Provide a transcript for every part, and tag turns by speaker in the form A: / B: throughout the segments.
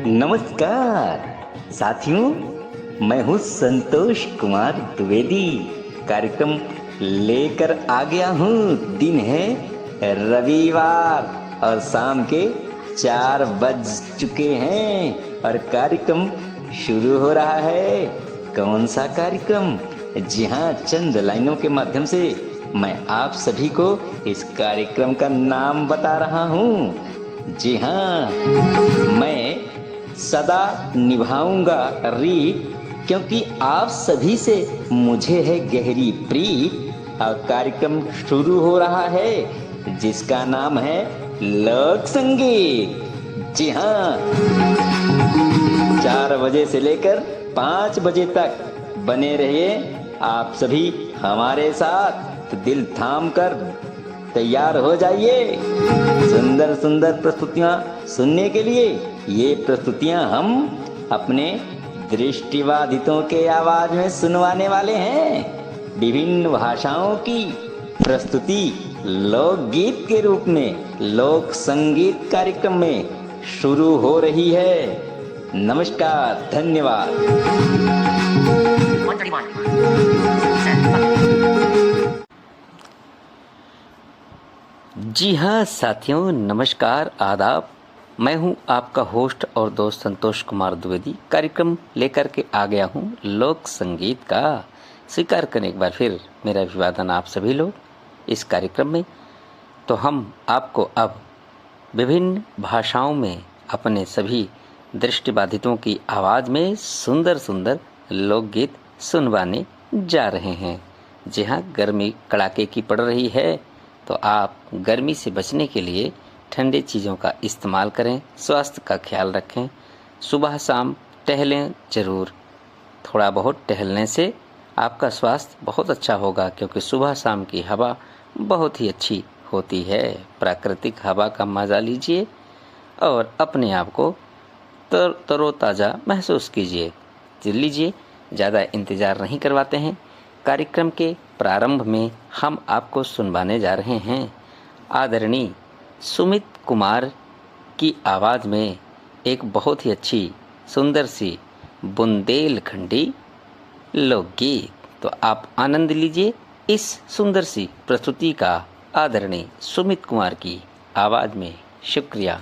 A: नमस्कार साथियों, मैं हूँ संतोष कुमार द्विवेदी। कार्यक्रम लेकर आ गया हूँ। दिन है रविवार और शाम के 4 बज चुके हैं और कार्यक्रम शुरू हो रहा है। कौन सा कार्यक्रम? जी हाँ, चंद लाइनों के माध्यम से मैं आप सभी को इस कार्यक्रम का नाम बता रहा हूँ। जी हाँ, मैं सदा निभाऊंगा रीत, क्योंकि आप सभी से मुझे है गहरी प्रीत। और कार्यक्रम शुरू हो रहा है जिसका नाम है लोक संगीत। जी हाँ, 4 बजे से लेकर 5 बजे तक बने रहिए आप सभी हमारे साथ। तो दिल थाम कर तैयार हो जाइए सुंदर सुंदर प्रस्तुतियां सुनने के लिए। ये प्रस्तुतियां हम अपने दृष्टिबाधितों के आवाज में सुनवाने वाले हैं। विभिन्न भाषाओं की प्रस्तुति लोकगीत के रूप में लोक संगीत कार्यक्रम में शुरू हो रही है। नमस्कार, धन्यवाद। जी हाँ साथियों, नमस्कार, आदाब। मैं हूँ आपका होस्ट और दोस्त संतोष कुमार द्विवेदी। कार्यक्रम लेकर के आ गया हूँ लोक संगीत का। स्वीकार करें एक बार फिर मेरा अभिवादन आप सभी लोग इस कार्यक्रम में। तो हम आपको अब विभिन्न भाषाओं में अपने सभी दृष्टिबाधितों की आवाज़ में सुंदर सुंदर लोकगीत सुनवाने जा रहे हैं। जी हाँ, गर्मी कड़ाके की पड़ रही है, तो आप गर्मी से बचने के लिए ठंडे चीज़ों का इस्तेमाल करें, स्वास्थ्य का ख्याल रखें, सुबह शाम टहलें ज़रूर। थोड़ा बहुत टहलने से आपका स्वास्थ्य बहुत अच्छा होगा, क्योंकि सुबह शाम की हवा बहुत ही अच्छी होती है। प्राकृतिक हवा का मज़ा लीजिए और अपने आप को तरोताज़ा महसूस कीजिए। लीजिए, ज़्यादा इंतज़ार नहीं करवाते हैं। कार्यक्रम के प्रारंभ में हम आपको सुनवाने जा रहे हैं आदरणीय सुमित कुमार की आवाज़ में एक बहुत ही अच्छी सुंदर सी बुंदेलखंडी लोकगीत। तो आप आनंद लीजिए इस सुंदर सी प्रस्तुति का आदरणीय सुमित कुमार की आवाज़ में। शुक्रिया।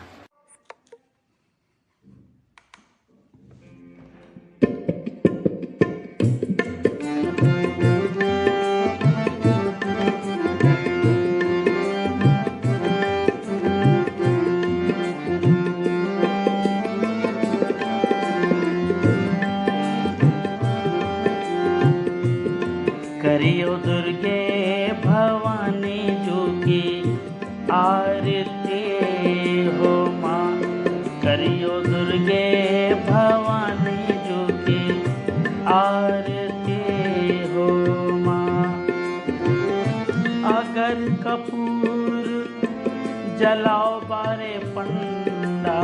B: करियो दुर्गे भवानी जो की आरती हो माँ। करियो दुर्गे भवानी जो की आरती हो माँ। अगर कपूर जलाओ बारे पंडा,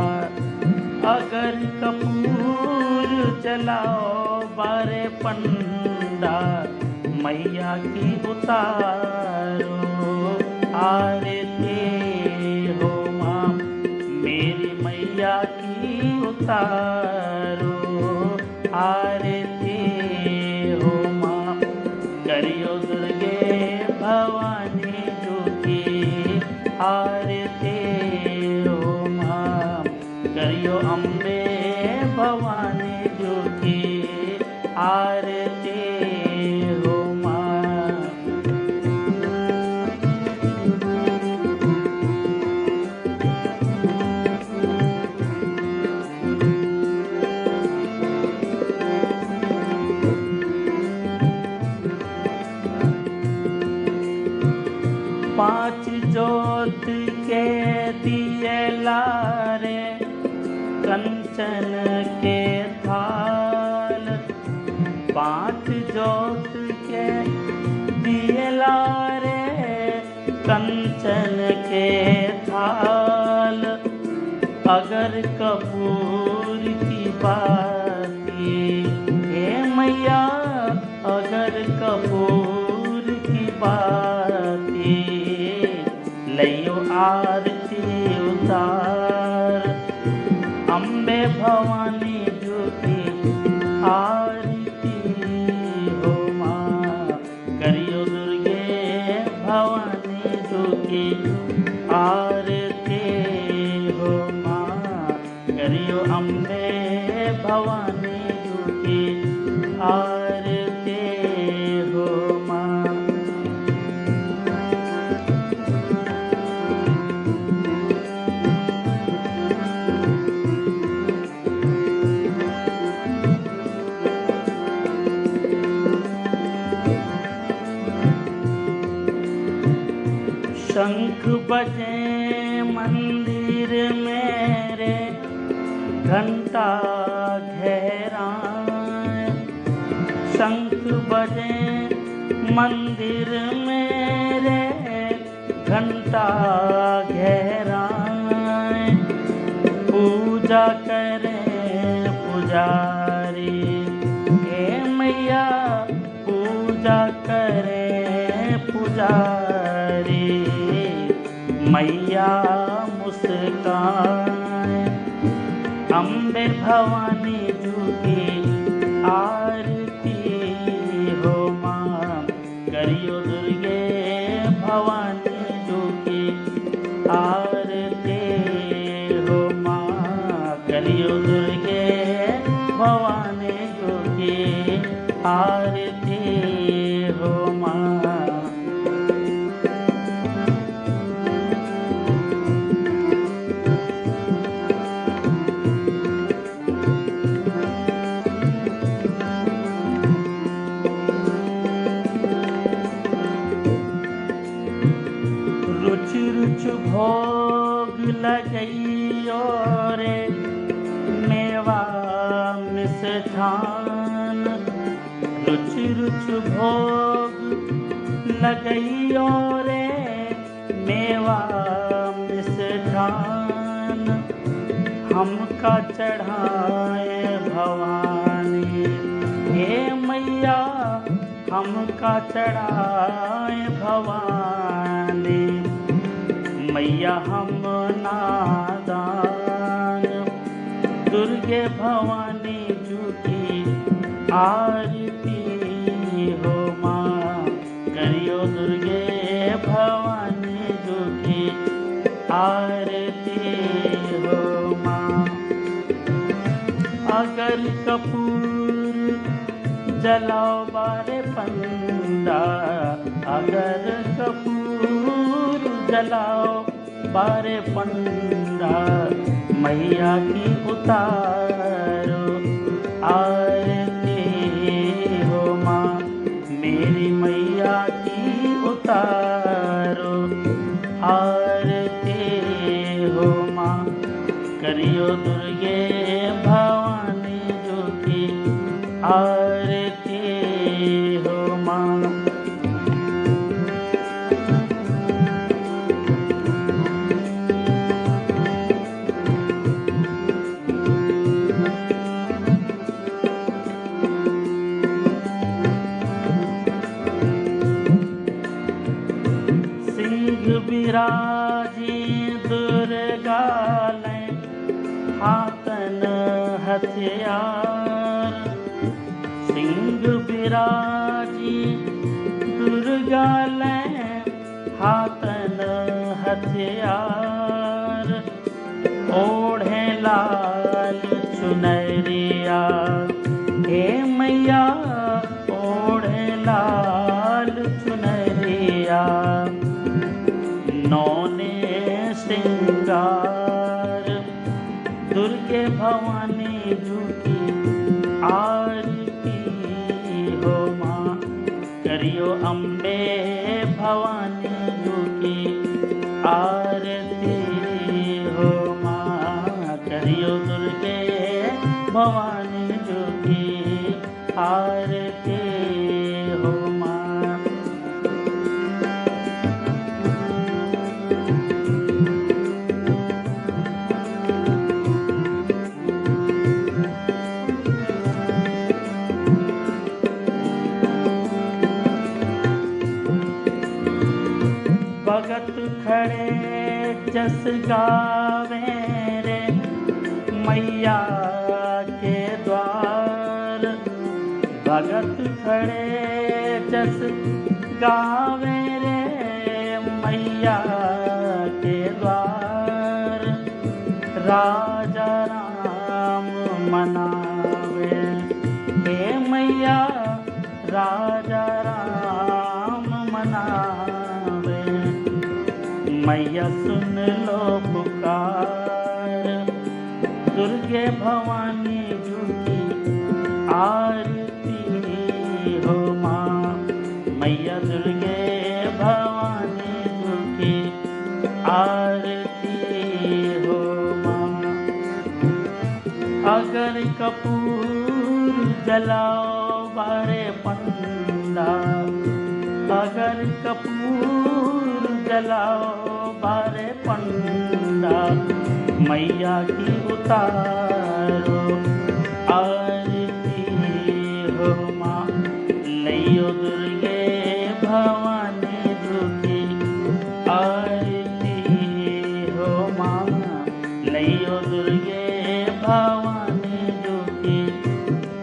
B: अगर कपूर जलाओ बारे पंडा, मैया की उतारो आरती हो माँ। मेरी मैया की उतारो आरती हो माँ। करियो दुर्गे भवानी जो की आरती हो माँ। करियो अम्बे भवानी जो की आरती हो माँ। पांच जोत के दिए लारे कंचन के थाल। पांच जोत के दिए लारे कंचन के थाल। अगर कपूर की बाती मैया अगर कपूर की बाती लइयो आरती उतार। अम्बे भवानी जो की आरती हो माँ, करियो दुर्गे भवानी जो की आरती हो माँ, करियो अम्बे भवानी जो की आरती हो माँ। शंख बजे मंदिर मेरे, घंटा घेराए। शंख बजे मंदिर मेरे, घंटा घेराए। पूजा करें पुजारी, हे मैया पूजा करें पुजारी। मैया मुस्काए, अम्बे भवानी जू की आरती हो माँ, करियो दुर्गे भवानी जू की आरती हो माँ, करियो दुर्गे भवानी जू की आरती हो माँ। रुच रुच भोग लगइयो रे, मेवा मिष्ठान। रुच रुच भोग लगइयो रे, मेवा मिष्ठान। हमका चढ़ाए भवानी, हे मैया हमका चढ़ाए भवानी। मैया हम नादान, दुर्गे भवानी जू की आरती हो माँ, करियो दुर्गे भवानी जू की आरती हो माँ। अगर कपूर जलाओ बारे पंडा, अगर कपूर जलाओ बारे पंडा। मैया की उतारो आरती हो माँ, मेरी मैया की उतारो आरती हो माँ, करियो दुर्गे भवानी जो की आरती हो माँ। विराजी दुर्गा लें हाथन हथियार। सिंह विराजी दुर्गा लें हाथन हथियार। ओढ़े लाल चुनरिया, हे मैया ओढ़े लाल चुनरिया। नौने श्रृंगार, दुर्गे भवानी जू की आरती हो माँ, करियो अम्बे भवानी जू की आरती हो माँ, करियो दुर्गे भवानी जू की आरती हो माँ। जस गावे रे मैया के द्वार। भगत खड़े जस गावे रे मैया के द्वार। राजा राम मनावे हे मैया राजा राम मनावे। मैया सुन लो पुकार दुर्गे भवानी झूठी आरती हो माँ। मैया दुर्गे भवानी झूठी आरती हो माँ। अगर कपूर जलाओ बारे पंडा। अगर कपूर जलाओ बारे पंडा। मैया की उतारो आरती हो माँ। लइयो दुर्गे भवानी झूठी आरती हो माँ। लइयो दुर्गे भवानी झूठी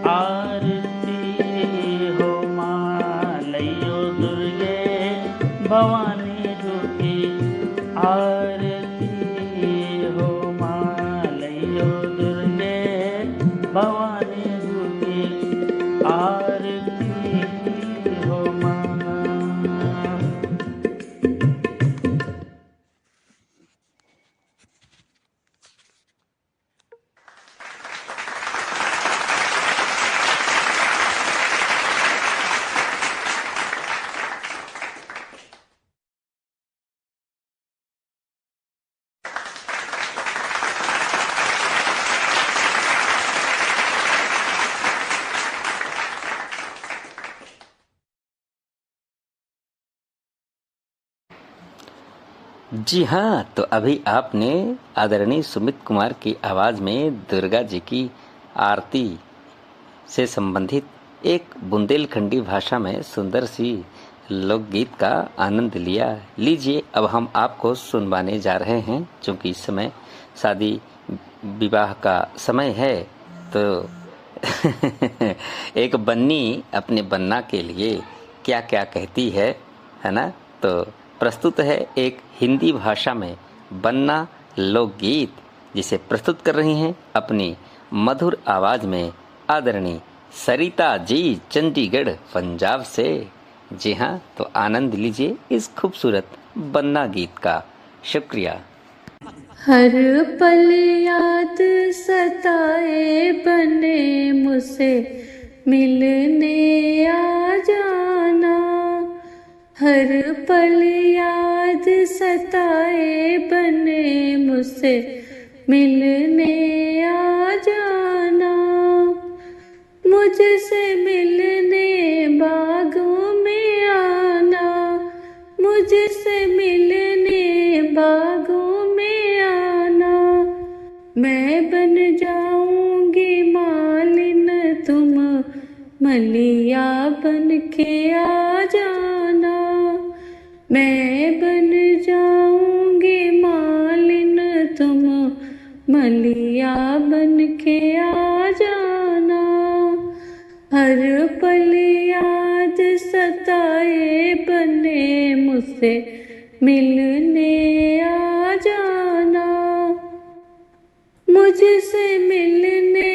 B: आरती हो माँ। लइयो दुर्गे भवानी झूठी आरती हो माँ। लइयो दुर्गे भवानी झूठी आरती हो माँ।
A: जी हाँ, तो अभी आपने आदरणीय सुमित कुमार की आवाज में दुर्गा जी की आरती से संबंधित एक बुंदेलखंडी भाषा में सुंदर सी लोकगीत का आनंद लिया। लीजिए अब हम आपको सुनवाने जा रहे हैं। क्योंकि इस समय शादी विवाह का समय है तो एक बन्नी अपने बन्ना के लिए क्या क्या कहती है ना। तो प्रस्तुत है एक हिंदी भाषा में बन्ना लोकगीत जिसे प्रस्तुत कर रही हैं अपनी मधुर आवाज में आदरणीय सरिता जी चंडीगढ़ पंजाब से। जी हाँ, तो आनंद लीजिए इस खूबसूरत बन्ना गीत का। शुक्रिया।
C: हर पल याद सताए बने मुझसे मिलने आ जाना। हर पल याद सताए बने मुझसे मिलने आ जाना। मुझसे मिलने बागों में आना। मुझसे मिलने बागों में आना। मैं बन जाऊंगी मालिन तुम मलिया बन के आ जाना। मैं बन जाऊंगी मालिन तुम मलिया बन के आ जाना। हर पल याद सताए बने मुझसे मिलने आ जाना। मुझसे मिलने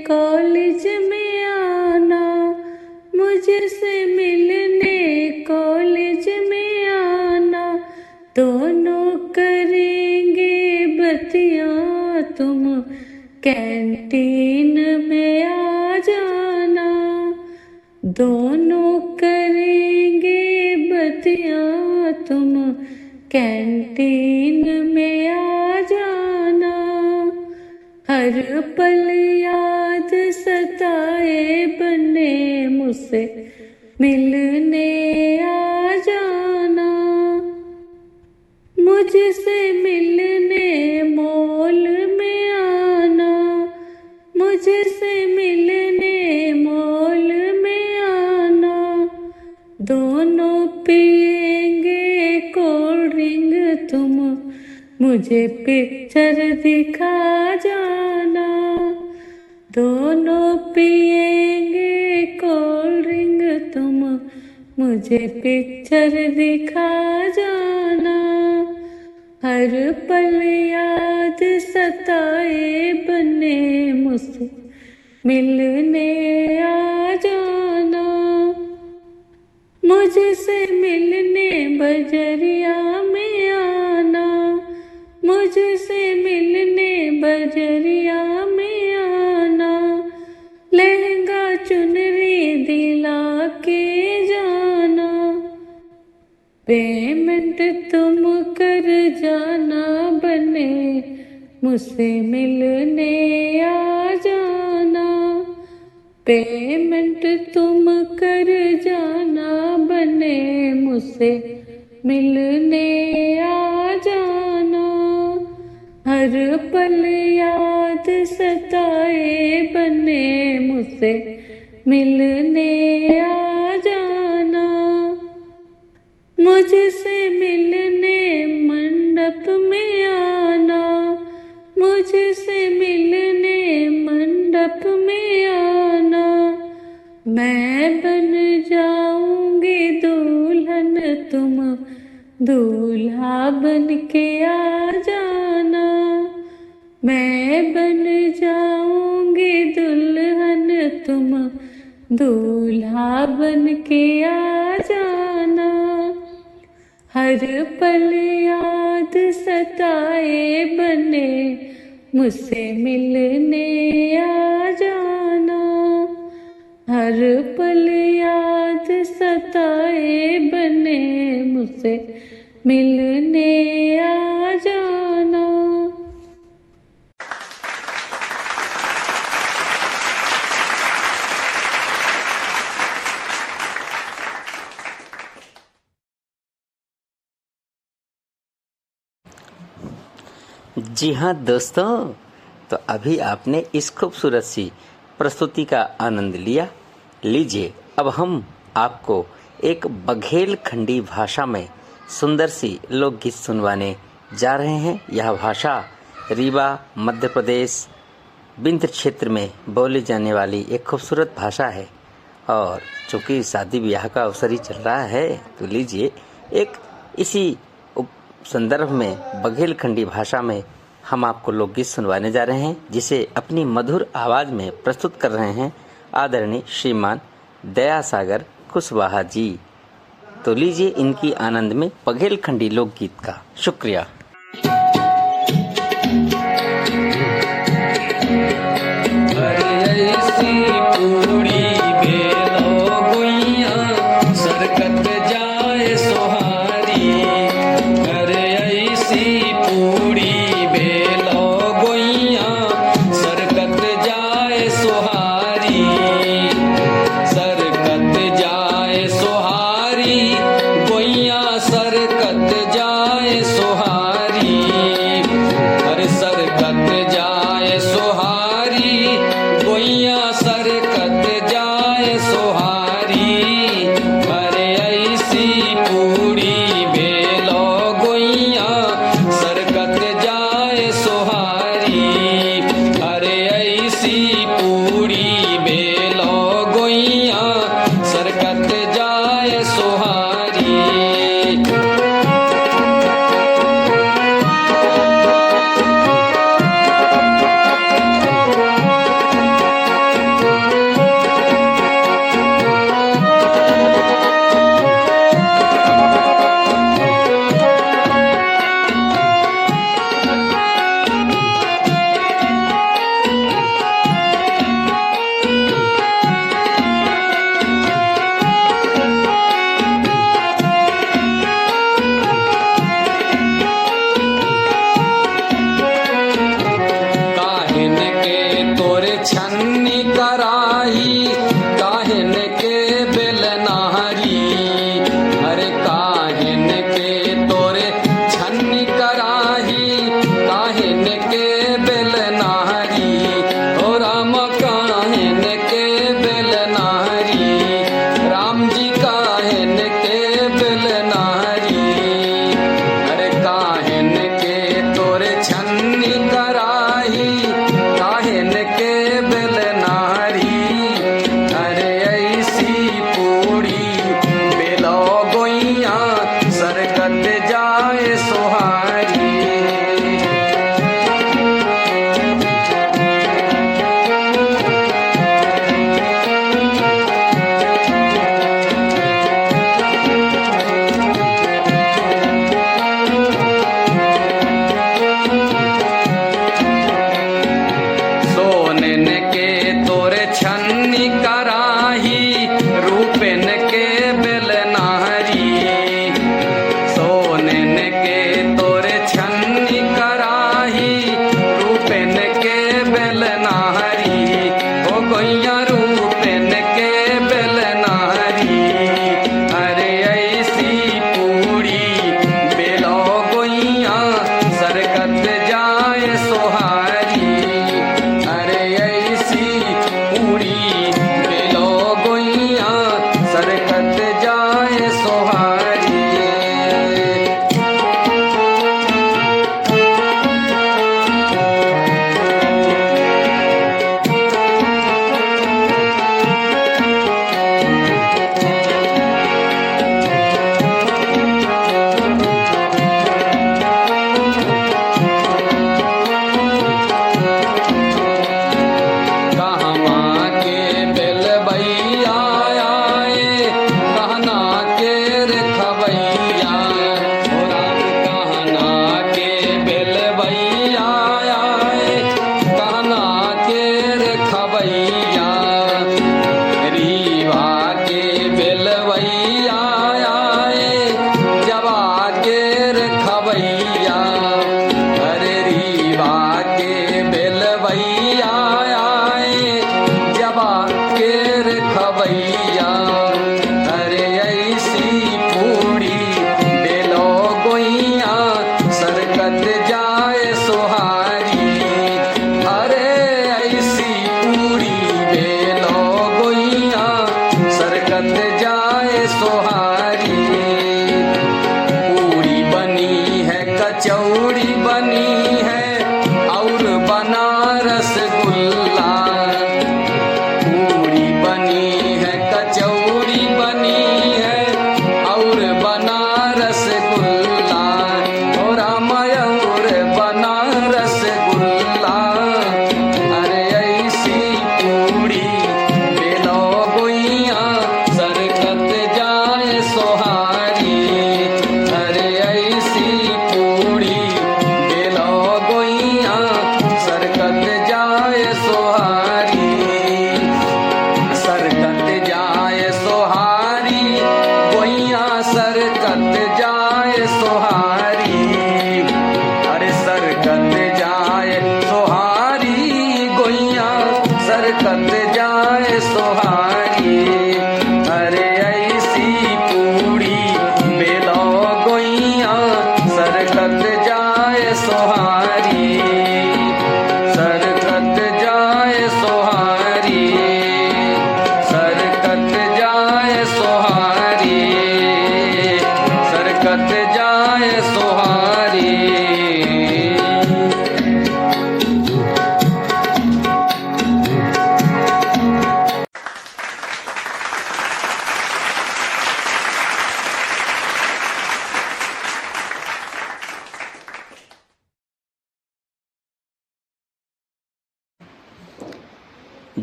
C: कॉलेज में आना। मुझसे मिलने कॉलेज में आना। दोनों करेंगे बतियां तुम कैंटीन में आ जाना। दोनों करेंगे बतियां तुम कैंटीन में आ जाना। हर पल याद सताए बने मुझसे मिलने आ जाना। मुझसे मिलने मॉल में आना। मुझसे मिलने मॉल में आना। दोनों पिएंगे कोल्ड ड्रिंक तुम मुझे पिक्चर दिखा जाना, दोनों पिएंगे कोल्ड ड्रिंक, तुम मुझे पिक्चर दिखा जाना। हर पल याद सताए बने मुझसे मिलने आ जाना, मुझसे मिलने बजरिया में आना, मुझसे मिलने बजरिया में आना। लहंगा चुनरी दिला के जाना, पेमेंट तुम कर जाना, बने मुझसे मिलने आ जाना। पेमेंट तुम कर जाना, बने मुझसे मिलने आ जाना। हर पल याद सताए बने मुझसे मिलने आ जाना, मुझसे मिलने मंडप में आना, मुझसे मिलने मंडप में आना। मैं बन जाऊंगी दुल्हन, तुम दूल्हा बन के आ जाना। मैं बन जाऊंगी दुल्हन, तुम दूल्हा बन के आ जाना। हर पल याद सताए बने मुझसे मिलने आ जाना। हर पल याद सताए बने मुझसे मिलने आ जाना।
A: जी हाँ दोस्तों, तो अभी आपने इस खूबसूरत सी प्रस्तुति का आनंद लिया। लीजिए अब हम आपको एक बघेलखंडी भाषा में सुंदर सी लोकगीत सुनवाने जा रहे हैं। यह भाषा रीवा मध्य प्रदेश बिंद क्षेत्र में बोली जाने वाली एक खूबसूरत भाषा है, और चूँकि शादी ब्याह का अवसर ही चल रहा है, तो लीजिए एक इसी संदर्भ में बघेलखंडी भाषा में हम आपको लोकगीत सुनवाने जा रहे हैं, जिसे अपनी मधुर आवाज में प्रस्तुत कर रहे हैं आदरणीय श्रीमान दयासागर कुशवाहा जी। तो लीजिए इनकी आनंद में बघेलखंडी लोकगीत का शुक्रिया।
D: सरकत जाए सोहारी।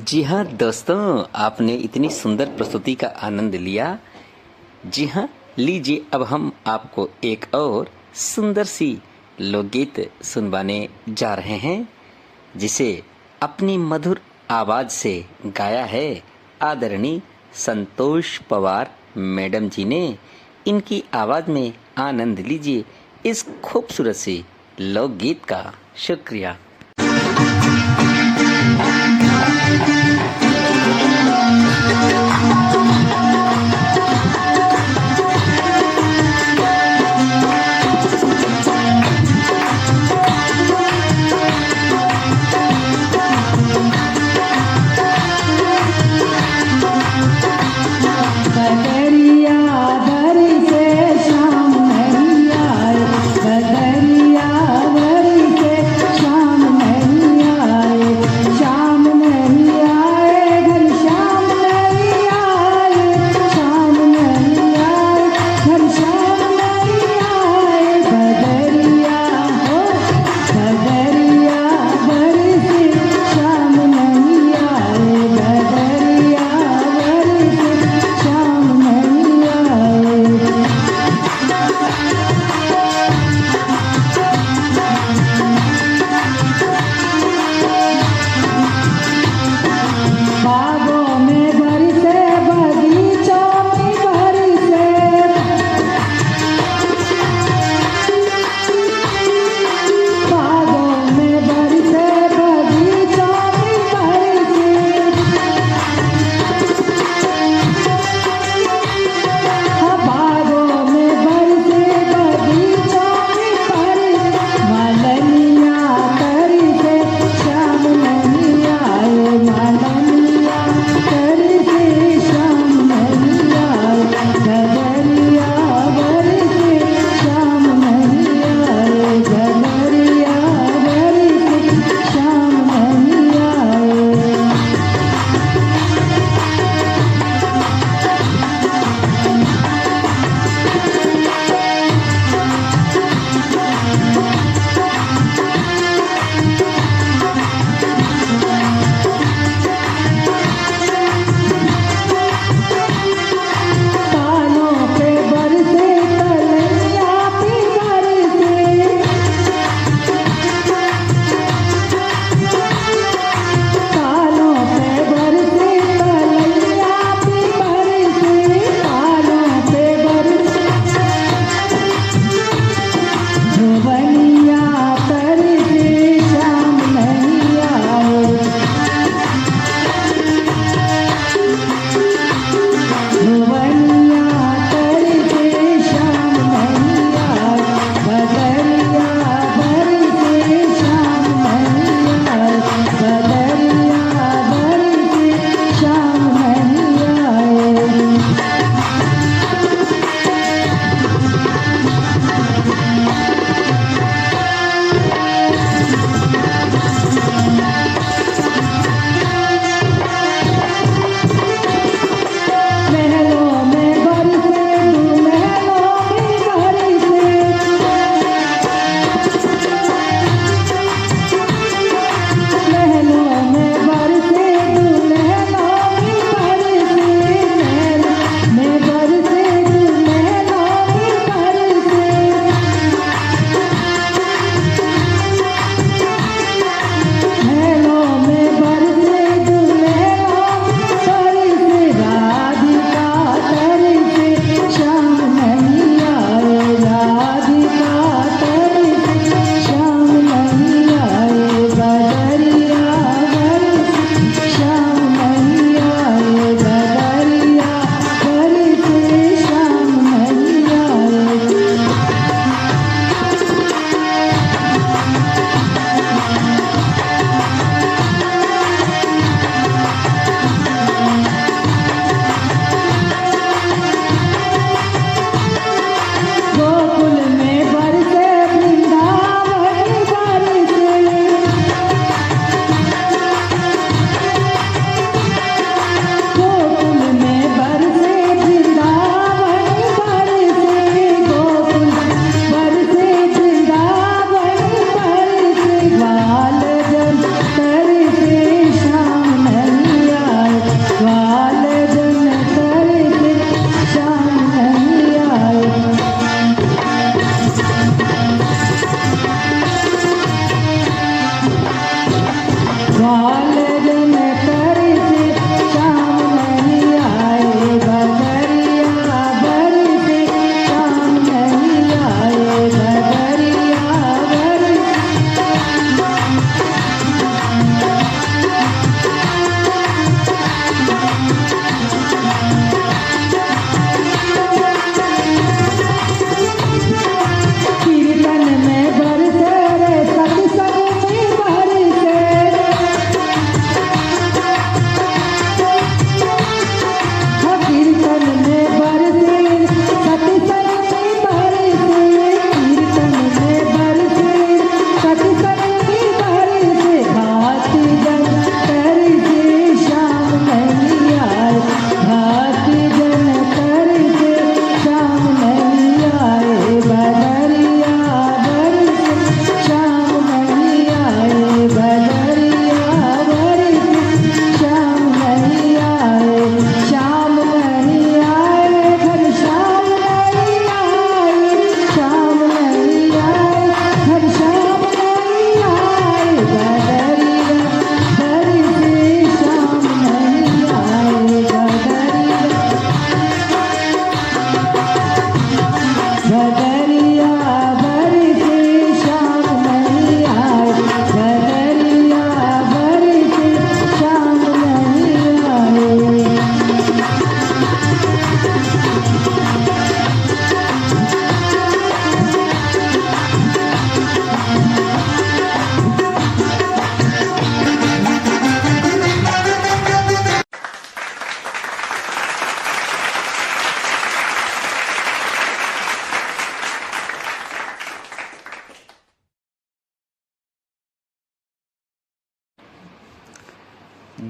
A: जी हाँ दोस्तों, आपने इतनी सुंदर प्रस्तुति का आनंद लिया। जी हाँ, लीजिए अब हम आपको एक और सुंदर सी लोकगीत सुनवाने जा रहे हैं, जिसे अपनी मधुर आवाज से गाया है आदरणीय संतोष पवार मैडम जी ने। इनकी आवाज में आनंद लीजिए इस खूबसूरत सी लोकगीत का। शुक्रिया।
D: बदरिया धरी से शाम नहीं आए।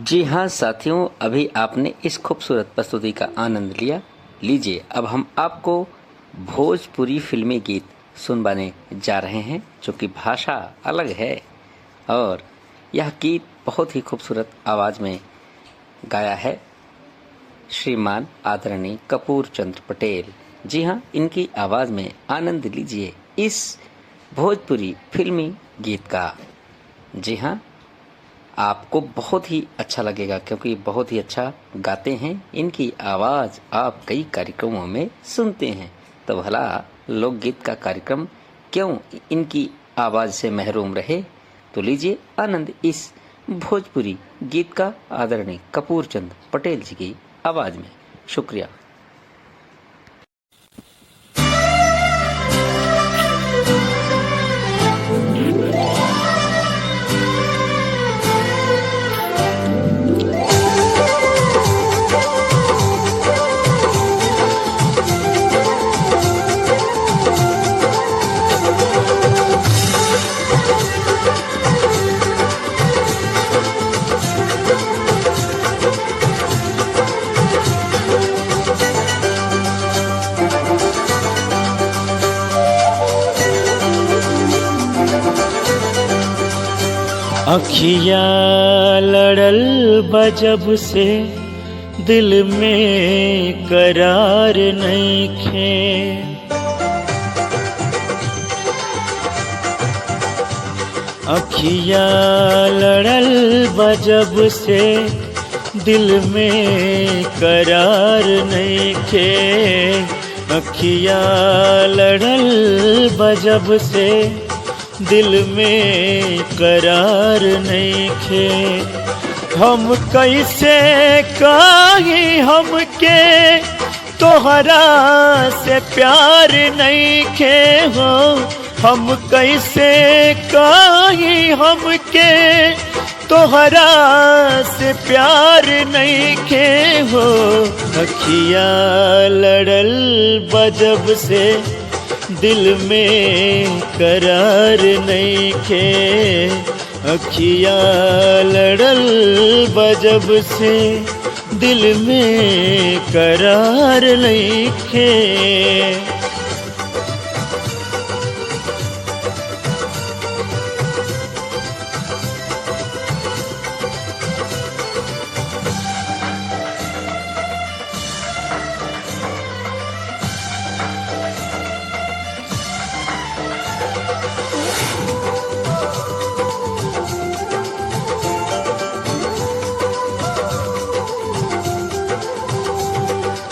A: जी हाँ साथियों, अभी आपने इस खूबसूरत प्रस्तुति का आनंद लिया। लीजिए अब हम आपको भोजपुरी फिल्मी गीत सुनवाने जा रहे हैं, जो कि भाषा अलग है और यह गीत बहुत ही खूबसूरत आवाज़ में गाया है श्रीमान आदरणीय कपूर चंद्र पटेल। जी हाँ, इनकी आवाज़ में आनंद लीजिए इस भोजपुरी फिल्मी गीत का। जी हाँ, आपको बहुत ही अच्छा लगेगा क्योंकि बहुत ही अच्छा गाते हैं। इनकी आवाज़ आप कई कार्यक्रमों में सुनते हैं, तो भला लोकगीत का कार्यक्रम क्यों इनकी आवाज़ से महरूम रहे। तो लीजिए आनंद इस भोजपुरी गीत का आदरणीय कपूर चंद पटेल जी की आवाज़ में। शुक्रिया।
B: अखिया लड़ल बजब से दिल में करार नइखे। अखिया लड़ल बजब से दिल में करार नइखे। अखिया लड़ल बजब से दिल में करार नइखे। हम कैसे कहीं हमके तोहरा से प्यार नइखे हो। हम कैसे कहीं हमके तोहरा से प्यार नइखे हो। अखिया लड़ल बजब से दिल में करार नइखे। अखिया लड़ल बजब से दिल में करार नइखे।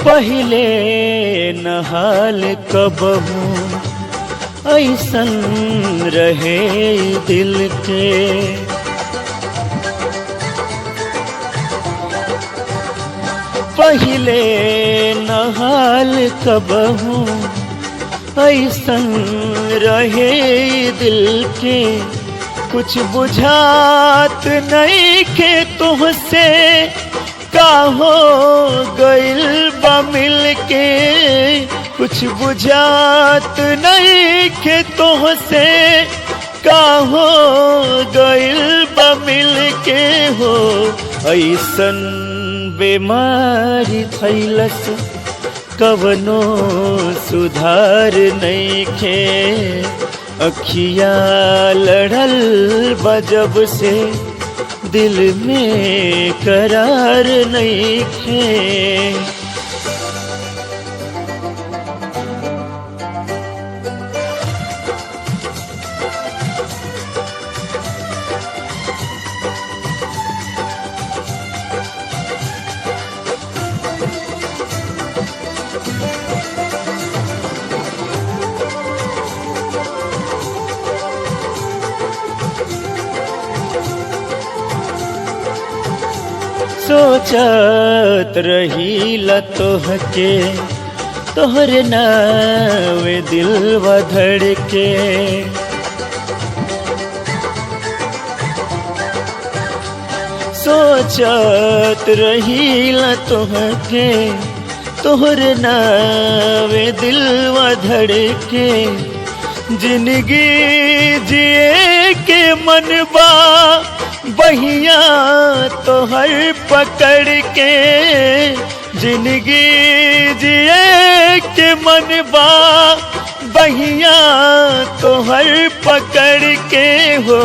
B: पहले नहाल कबहू ऐसन रहे दिल के। पहले नहाल कबहू ऐसन रहे दिल के। कुछ बुझात नहीं के तुहसे का हो गइल बा मिल के। कुछ बुझात नहीं के तुहसे का हो गइल बा मिल के हो। ऐसन बीमारी थैलस कवनो सुधार नइखे। अखिया लड़ल बजब से दिल में करार नइखे। सोचत रहीला तोहके तोहरे नावे दिलवा धड़के। सोचत रहीला तोहके तोहरे नावे दिलवा धड़के। जिंदगी जिए के मनबा बहिया तो हर पकड़ के जिंदगी जिए के मनबा, बहिया तो हर पकड़ के हो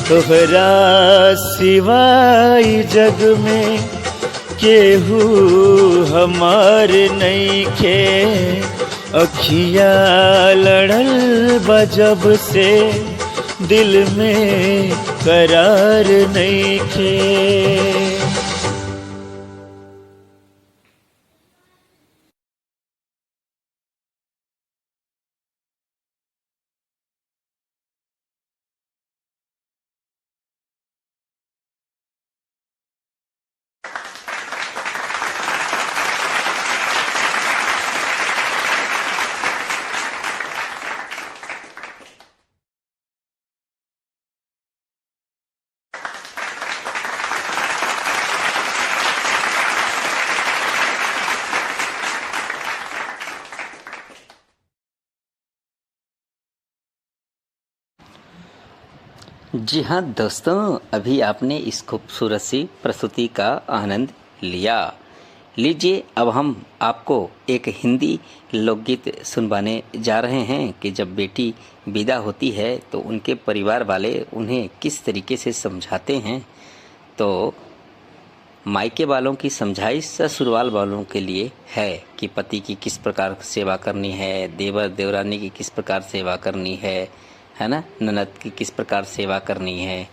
B: तोहरा सिवाय जग में केहू हमार नइखे। अखिया लड़ल बा जब से दिल में करार नइखे।
A: जी हाँ दोस्तों, अभी आपने इस खूबसूरत सी प्रस्तुति का आनंद लिया। लीजिए अब हम आपको एक हिंदी लोकगीत सुनवाने जा रहे हैं कि जब बेटी विदा होती है तो उनके परिवार वाले उन्हें किस तरीके से समझाते हैं। तो मायके वालों की समझाइश ससुराल वालों के लिए है कि पति की किस प्रकार सेवा करनी है, देवर देवरानी की किस प्रकार सेवा करनी है ना, ननद की किस प्रकार सेवा करनी है।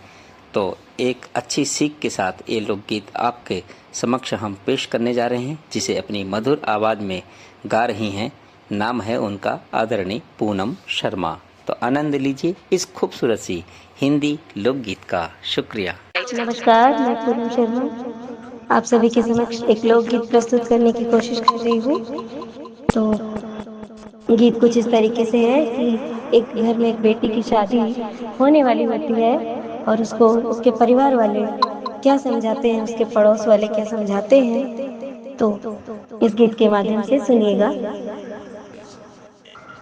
A: तो एक अच्छी सीख के साथ ये लोकगीत आपके समक्ष हम पेश करने जा रहे हैं, जिसे अपनी मधुर आवाज़ में गा रही हैं। नाम है उनका आदरणीय पूनम शर्मा। तो आनंद लीजिए इस खूबसूरत सी हिंदी लोकगीत का। शुक्रिया।
D: नमस्कार, मैं पूनम शर्मा आप सभी के समक्ष एक लोकगीत प्रस्तुत करने की कोशिश कर रही हूँ। तो गीत कुछ इस तरीके से है कि एक घर में एक बेटी की शादी होने वाली होती है और उसको उसके परिवार वाले क्या समझाते हैं, उसके पड़ोस वाले क्या समझाते हैं, तो इस गीत के माध्यम से सुनिएगा।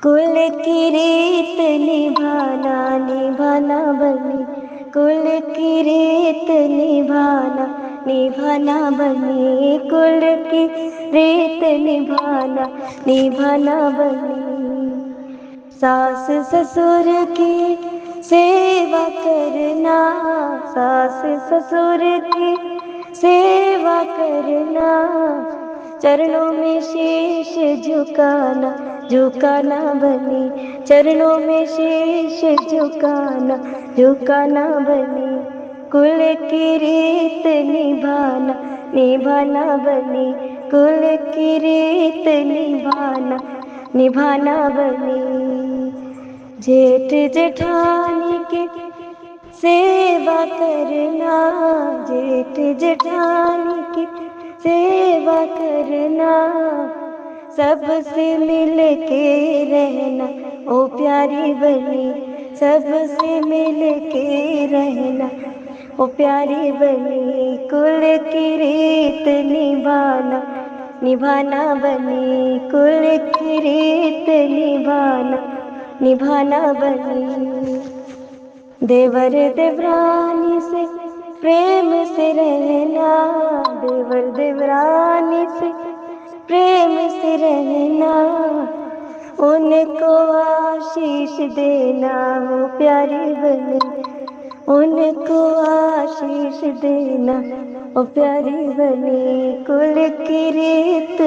D: कुल की रीत निभाना निभाना बनी, कुल की रीत निभाना निभाना बनी, कुल की रीत निभाना निभाना बनी। सास ससुर की सेवा करना, सास ससुर की सेवा करना, चरणों में शीश झुकाना झुकाना बनी, चरणों में शीश झुकाना झुकाना बनी। कुल की रीत निभाना निभाना बनी, कुल की रीत निभाना निभाना बनी। जेठ जेठानी की सेवा करना, जेठ जेठानी की सेवा करना, सबसे मिल के रहना ओ प्यारी बनी, सबसे मिल के रहना ओ प्यारी बनी। कुल की रीत निभाना निभाना बनी, कुल की रीत निभाना निभाना बनी। देवर देवरानी से प्रेम से रहना, देवर देवरानी से प्रेम से रहना, उनको आशीष देना हो प्यारी बनी, उनको आशीष देना ओ प्यारी बनी। कुल की रीत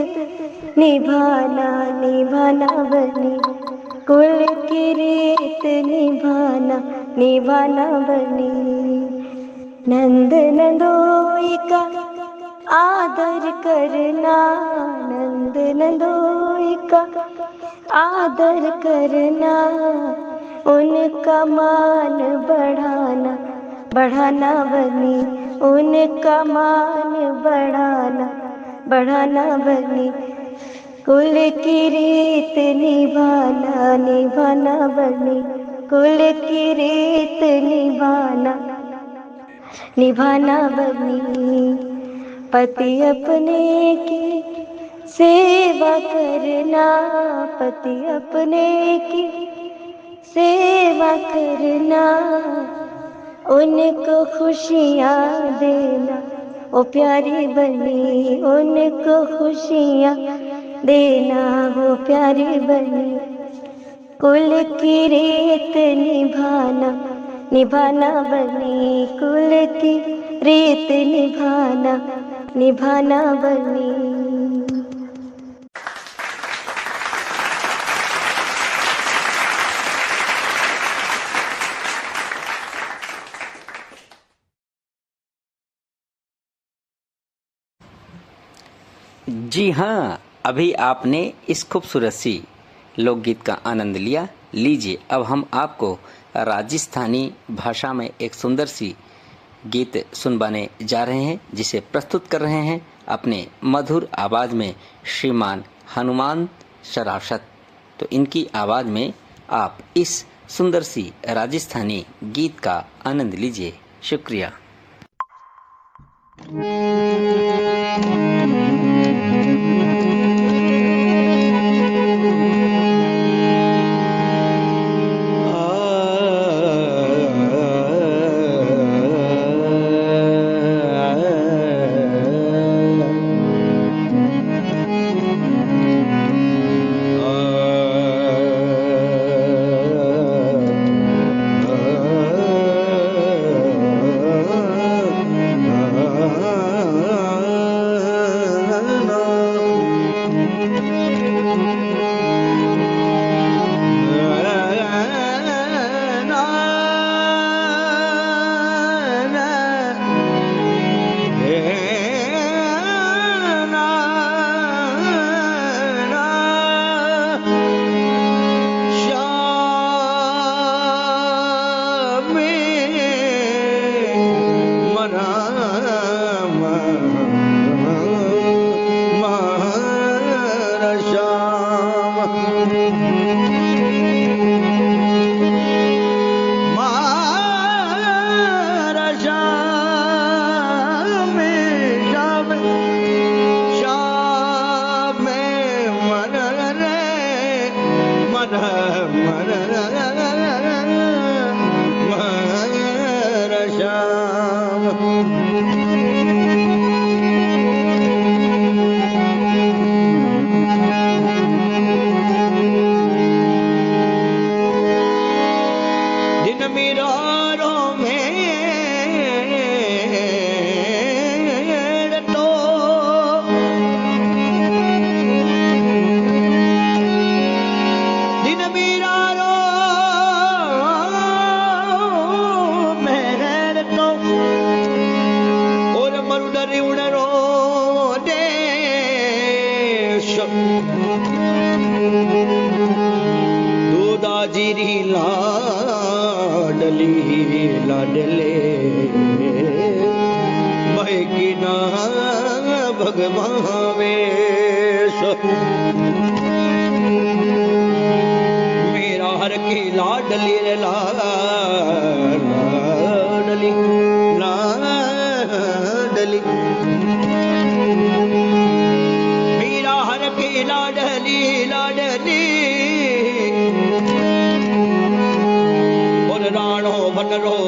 D: निभाना निभाना बनी, कुल की रीत निभाना निभाना बनी। नंद नंदोई का आदर करना, नंद नंदोई का आदर करना, उनका मान बढ़ाना बढ़ाना बनी, उनका मान बढ़ाना बढ़ाना बनी। कुल की रीत निभाना निभाना बनी, कुल की रीत निभाना निभाना बनी। पति अपने की सेवा करना, पति अपने की सेवा करना, उनको खुशियाँ देना ओ प्यारी बनी, उनको खुशियाँ देना वो प्यारी बनी। कुल की रीत निभाना निभाना बनी, कुल की रीत निभाना निभाना बनी।
A: जी हाँ, अभी आपने इस खूबसूरत सी लोकगीत का आनंद लिया। लीजिए अब हम आपको राजस्थानी भाषा में एक सुंदर सी गीत सुनवाने जा रहे हैं, जिसे प्रस्तुत कर रहे हैं अपने मधुर आवाज़ में श्रीमान हनुमान शराशत। तो इनकी आवाज़ में आप इस सुंदर सी राजस्थानी गीत का आनंद लीजिए। शुक्रिया।
B: मेरा हर की लाडली रे लाडली लाडली, मेरा हर की लाडली लाडली, और राणो बनरो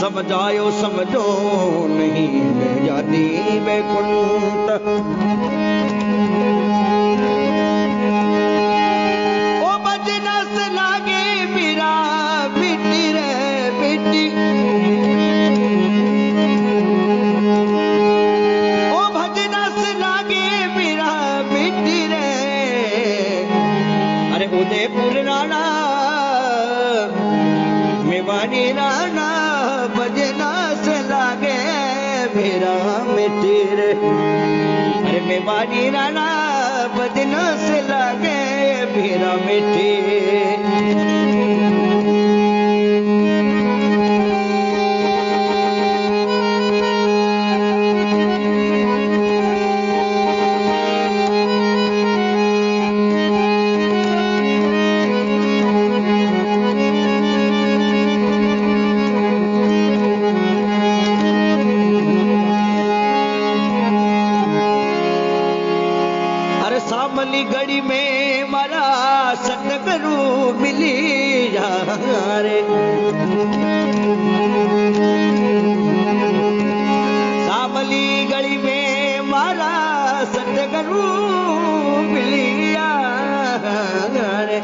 B: समझायो समझो नहीं जानी बैकुंठ। ओ बजना से लागे मेरा बेटी रे बेटी, ओ भजना से लागे मेरा बेटी रे। अरे उदयपुर राणा मेवानी राणा बजना से लागे मेरा बेटी रे। अरे मेवानी राणा बजना से लागे मेरा बेटी। सामली घड़ी में मारा सतगुरु मिली रे सावली गली में मारा सतगुरु मिलिया रे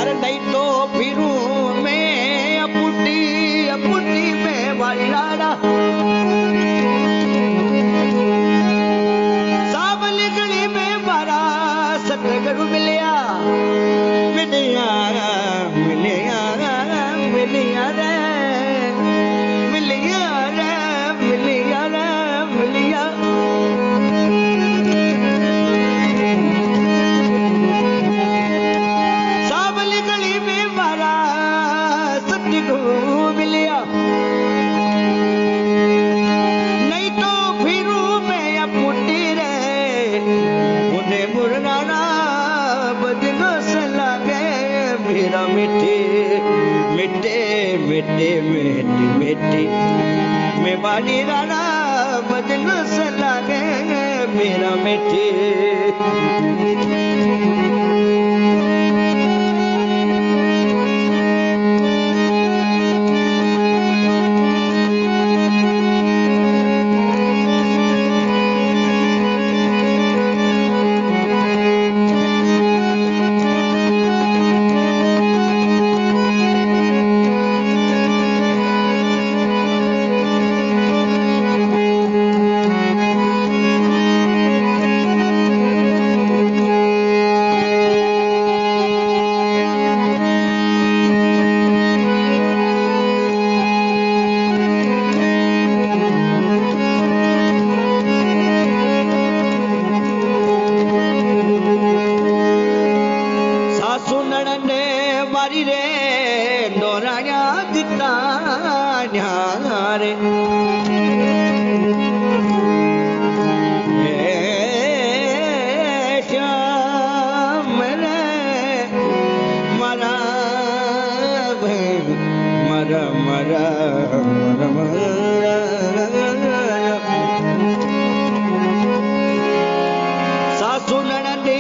B: अरे नहीं तो फिरूं मैं अपुटी में वाली लाड़ा सावली गली में मारा सतगुरु मिलिया मिलिया मिलिया मिलिया रे मिलिया रे मिलिया रे मिलिया सावली गली में मारा सतगुरु मिलिया नहीं तो फिरूं मैं अपुटी रे उन्हें मुरनाना बदनो से लगे मेरा मिट्टी मिट्टी मिट्टी मिट्टी मिट्टी मैं बानी राना बदनो से लगे मेरा मिट्टी मारी रे डोराया दिता रे श्याम रे मरा मरा मरा मरा सासू ननदी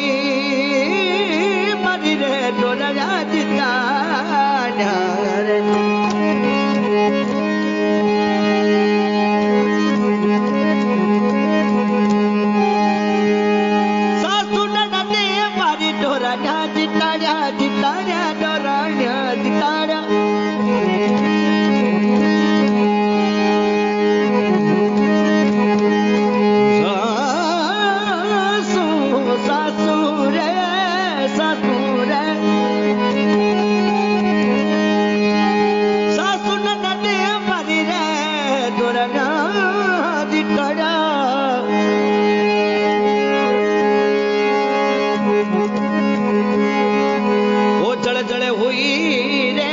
B: मारी रे डोराया दिता रे सासू ननदी मारी डोराया दिता डोराया दिता जड़े हुई रे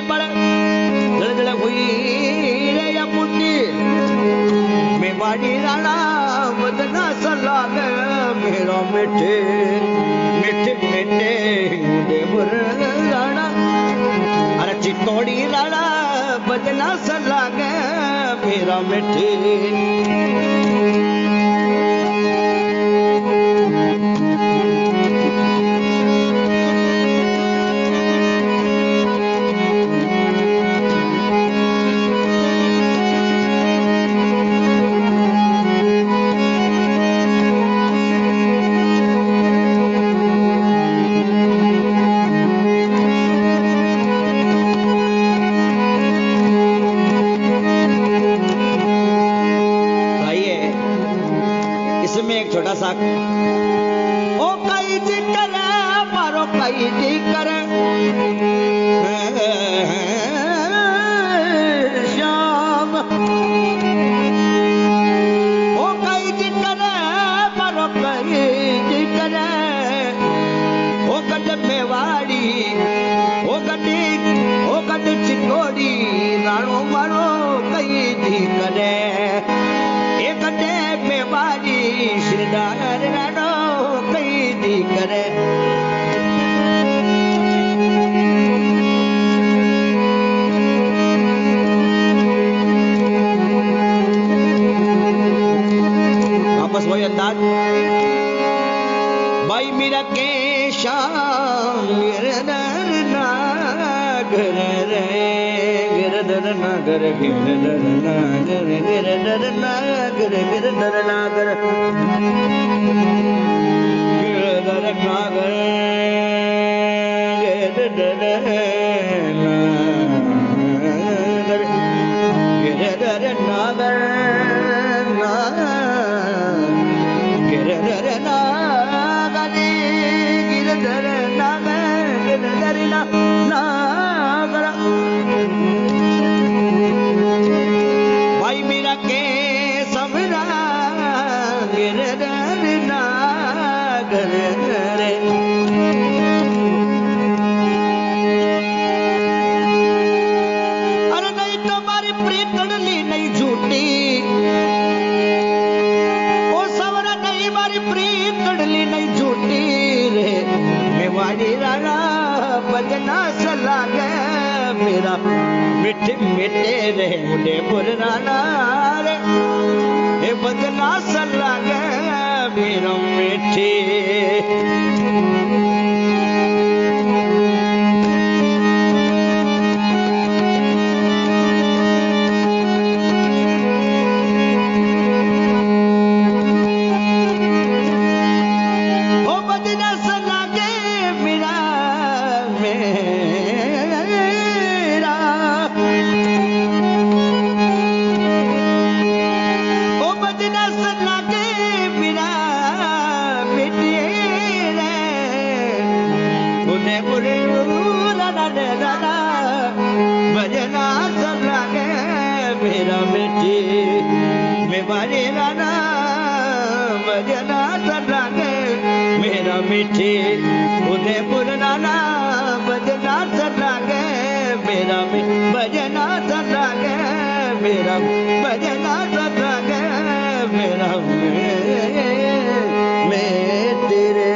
B: बड़ जड़े हुई रे या पुण्य मैं बाड़ी राणा बदना सलाग मेरा मिठे मिठे मिठे मुझे राणा अरे चितौड़ी राणा बदना सलाग मेरा मिठे छोटा सा ओ कई जी करे मारो कई जी करे श्याम ओ कई जी करे मारो कई जी करे ओ गड मेवाड़ी ओ गड चितौड़ी राणो मारो कई जी करे एक गड्ढे मेवाड़ी श्रीदार राणो कई दी करे वापस वही अंदाज भाई मेरा के रे गिरधर नागर गिरधर नागर गिरधर नागर गिरधर नागर गिरधर नागर गिरधर नागर गिरधर नागर गिरधर नागर गिरधर नागर गिरधर नागर भाई मेरा के समरा गिरधर नागर रे अरे नहीं तुम्हारी प्रीत ली नहीं झूठी ओ सवरा नहीं मारी प्रीत ली नहीं झूठी रे मेवाड़ी राणा बजना सला गे मेरा मिठे मिठे रे मुझे पुराना रे ए बजना सला गे मेरा मिठे भजना सला गे मेरा मिठी मेवाड़ी राना भजना सला गे मेरा मिठी उदयपुर राना भजना सला गे मेरा भजना सला गे मेरा भजना सला गे मेरा मैं तेरे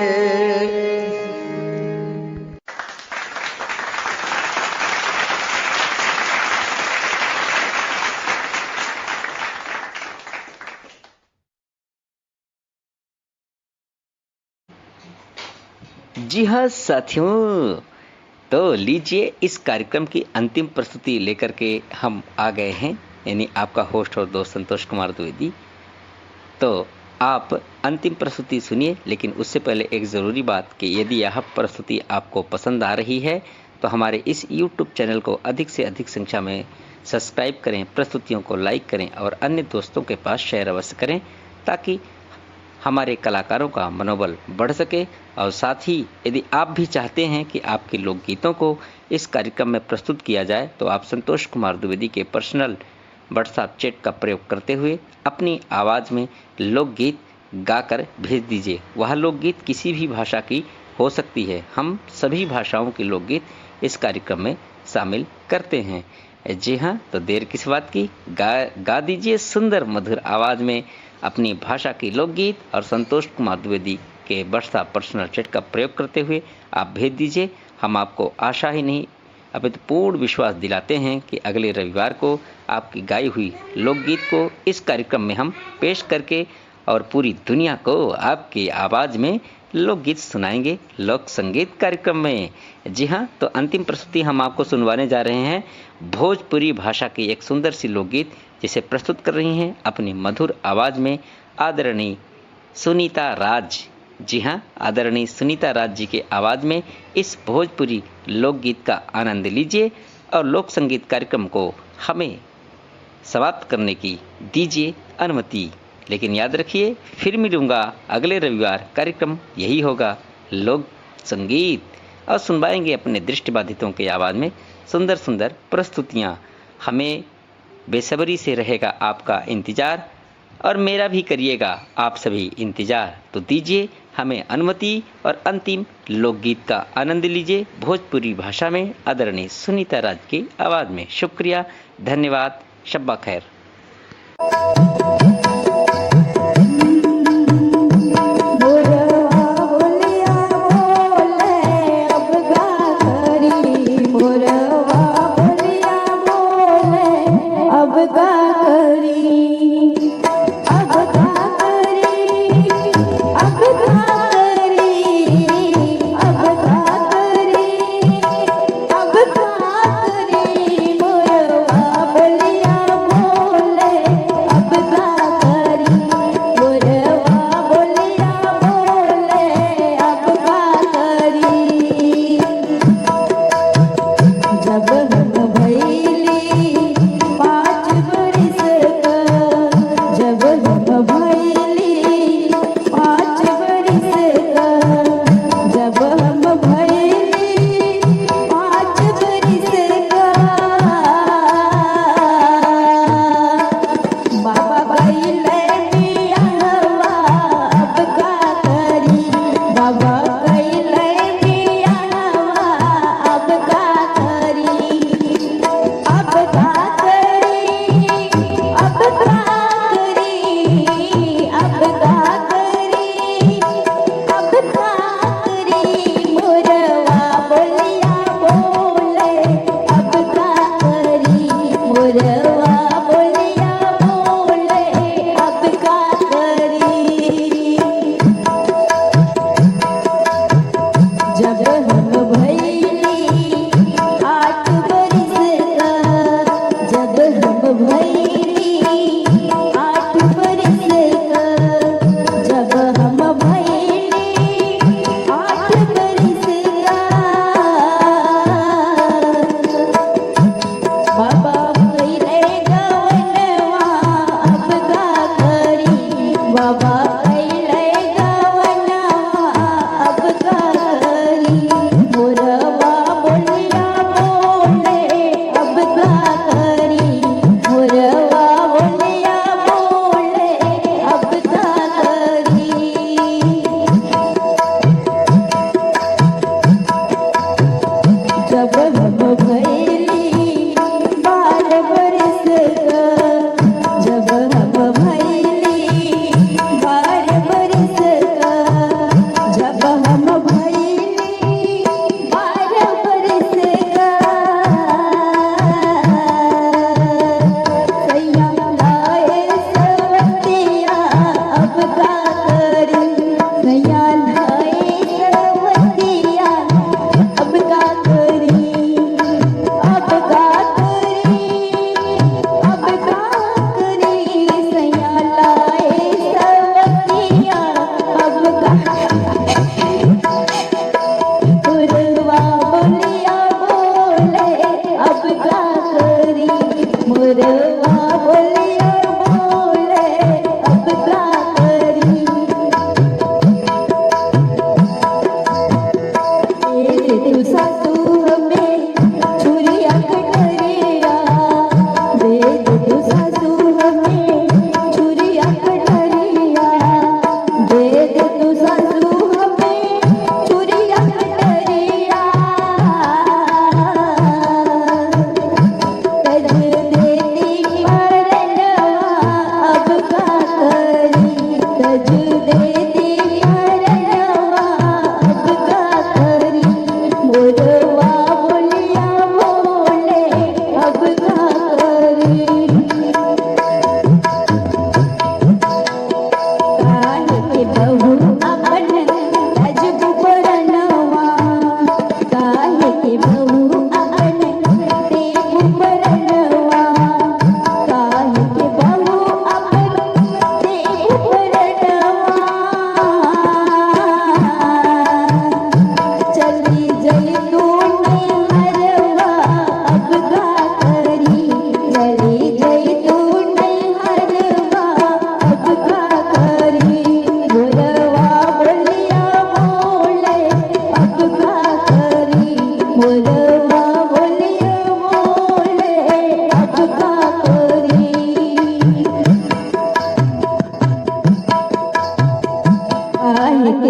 A: जी हाँ साथियों, तो लीजिए इस कार्यक्रम की अंतिम प्रस्तुति लेकर के हम आ गए हैं, यानी आपका होस्ट और दोस्त संतोष कुमार द्विवेदी। तो आप अंतिम प्रस्तुति सुनिए, लेकिन उससे पहले एक ज़रूरी बात कि यदि यह प्रस्तुति आपको पसंद आ रही है तो हमारे इस YouTube चैनल को अधिक से अधिक संख्या में सब्सक्राइब करें, प्रस्तुतियों को लाइक करें और अन्य दोस्तों के पास शेयर अवश्य करें, ताकि हमारे कलाकारों का मनोबल बढ़ सके। और साथ ही यदि आप भी चाहते हैं कि आपके लोकगीतों को इस कार्यक्रम में प्रस्तुत किया जाए तो आप संतोष कुमार द्विवेदी के पर्सनल व्हाट्सएप चैट का प्रयोग करते हुए अपनी आवाज़ में लोकगीत गाकर भेज दीजिए। वह लोकगीत किसी भी भाषा की हो सकती है, हम सभी भाषाओं के लोकगीत इस कार्यक्रम में शामिल करते हैं। जी हाँ, तो देर किस बात की, गा दीजिए सुंदर मधुर आवाज़ में अपनी भाषा की लोकगीत और संतोष कुमार द्विवेदी के व्हाट्सएप पर्सनल चैट का प्रयोग करते हुए आप भेज दीजिए। हम आपको आशा ही नहीं अपितु पूर्ण विश्वास दिलाते हैं कि अगले रविवार को आपकी गाई हुई लोकगीत को इस कार्यक्रम में हम पेश करके और पूरी दुनिया को आपकी आवाज़ में लोकगीत सुनाएंगे लोक संगीत कार्यक्रम में। जी हाँ, तो अंतिम प्रस्तुति हम आपको सुनवाने जा रहे हैं भोजपुरी भाषा की एक सुंदर सी लोकगीत, जिसे प्रस्तुत कर रही हैं अपनी मधुर आवाज़ में आदरणीय सुनीता राज। जी हाँ, आदरणीय सुनीता राज जी के आवाज़ में इस भोजपुरी लोकगीत का आनंद लीजिए और लोक संगीत कार्यक्रम को हमें समाप्त करने की दीजिए अनुमति। लेकिन याद रखिए, फिर मिलूंगा अगले रविवार, कार्यक्रम यही होगा लोक संगीत, और सुनवाएंगे अपने दृष्टिबाधितों की आवाज़ में सुंदर सुंदर प्रस्तुतियाँ। हमें बेसब्री से रहेगा आपका इंतज़ार और मेरा भी करिएगा आप सभी इंतज़ार। तो दीजिए हमें अनुमति और अंतिम लोकगीत का आनंद लीजिए भोजपुरी भाषा में आदरणीय सुनीता राज की आवाज़ में। शुक्रिया, धन्यवाद, शब्बा खैर।
E: अब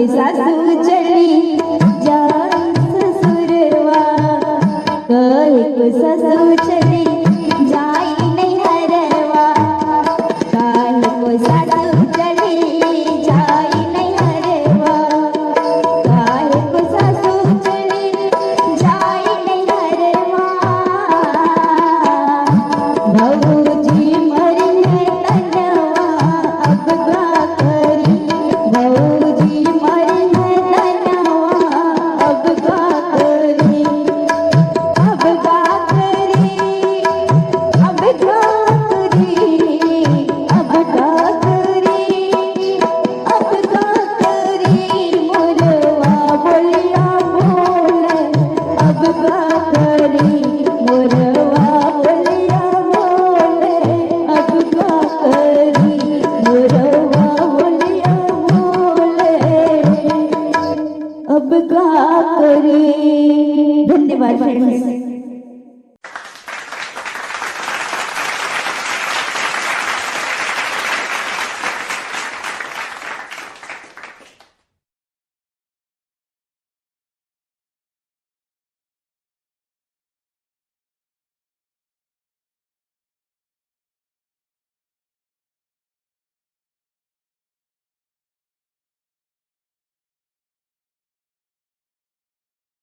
E: सासू चली जाए ससुरवा, कहे को सासू